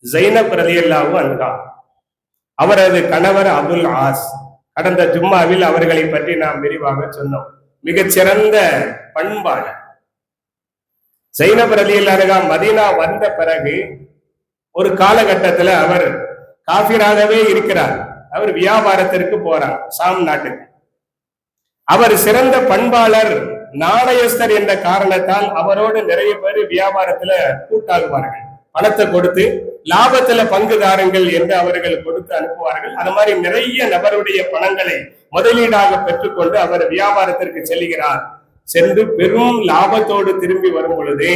ஜைனப் ரலியல்லாஹு அன்ஹா, அவரது கணவர் அபுல் ஆஸ். கடந்த ஜும்மாவில் அவர்களை பற்றி நாம் விரிவாக சொன்னோம். மிகச்சிறந்த பண்பாளர். ஜைனப் ரலியல்லாஹு அன்ஹா மதீனா வந்த பிறகு ஒரு காலகட்டத்தில் அவர் காஃபிராகவே இருக்கிறார். அவர் வியாபாரத்திற்கு போறார் சாம் நாட்டுக்கு. அவர் சிறந்த பண்பாளர், நாணயஸ்தர் என்ற காரணத்தால் அவரோடு நிறைய பேர் வியாபாரத்துல கூட்டாகுவார்கள். பணத்தை கொடுத்து லாபத்துல பங்குதாரங்கள் என்று அவர்கள் கொடுத்து அனுப்புவார்கள். அது மாதிரி நிறைய நபருடைய பணங்களை முதலீடாக பெற்றுக்கொண்டு அவர் வியாபாரத்திற்கு செல்கிறார். சென்று பெரும் லாபத்தோடு திரும்பி வரும் பொழுது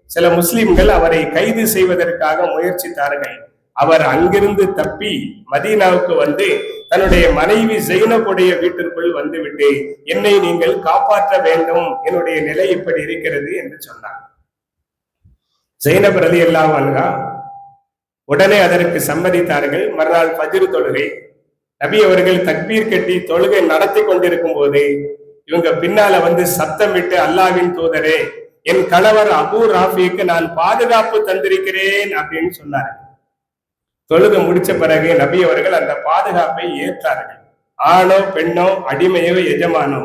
சில முஸ்லிம்கள் அவரை கைது செய்வதற்காக முயற்சித்தார்கள். அவர் அங்கிருந்து தப்பி மதீனாவுக்கு வந்து தன்னுடைய மனைவி ஜைனபுடைய வீட்டிற்குள் வந்துவிட்டு, என்னை நீங்கள் காப்பாற்ற வேண்டும், என்னுடைய நிலை இப்படி இருக்கிறது என்று சொன்னார். ஜைனப் ரலியல்லாஹு அன்ஹா உடனே அதற்கு சம்மதித்தார்கள். மறுநாள் ஃபஜ்ர் தொழுகை, நபி அவர்கள் தக்பீர் கட்டி தொழுகை நடத்தி கொண்டிருக்கும் போது இவங்க பின்னால வந்து சத்தமிட்டு, அல்லாஹ்வின் தூதரே, என் கணவர் அபூ ராஃபிக்கு நான் பாதுகாப்பு தந்திருக்கிறேன் அப்படின்னு சொன்னார். தொழுது முடிச்ச பிறகு நபி அவர்கள் அந்த பாதுகாப்பை ஏற்றார்கள். ஆணோ பெண்ணோ அடிமையோ எஜமானோ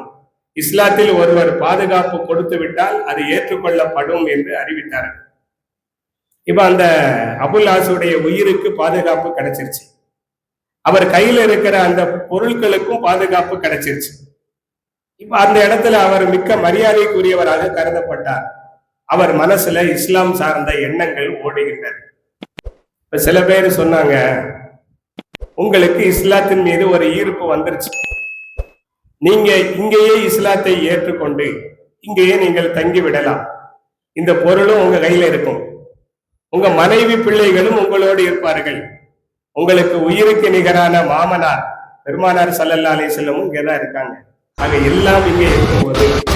இஸ்லாத்தில் ஒருவர் பாதுகாப்பு கொடுத்து விட்டால் அது ஏற்றுக்கொள்ளப்படும் என்று அறிவித்தார்கள். இப்ப அந்த அபுல் ஆசுடைய உயிருக்கு பாதுகாப்பு கிடைச்சிருச்சு. அவர் கையில இருக்கிற அந்த பொருட்களுக்கும் பாதுகாப்பு கிடைச்சிருச்சு. இப்ப அந்த இடத்துல அவர் மிக்க மரியாதைக்குரியவராக கருதப்பட்டார். அவர் மனசுல இஸ்லாம் சார்ந்த எண்ணங்கள் ஓடுகின்றன. இப்ப சில பேர் சொன்னாங்க, உங்களுக்கு இஸ்லாத்தின் மீது ஒரு ஈர்ப்பு வந்துருச்சு, நீங்க இங்கேயே இஸ்லாத்தை ஏற்றுக்கொண்டு இங்கேயே நீங்கள் தங்கி விடலாம், இந்த பொருளும் உங்க கையில இருக்கும், உங்க மனைவி பிள்ளைகளும் உங்களோடு இருப்பார்கள், உங்களுக்கு உயிருக்கு நிகரான மாமனார் பெருமானார் ஸல்லல்லாஹு அலைஹி வஸல்லம் இங்கதான் இருக்காங்க, ஆக எல்லாம் இங்கே இருக்கும்போது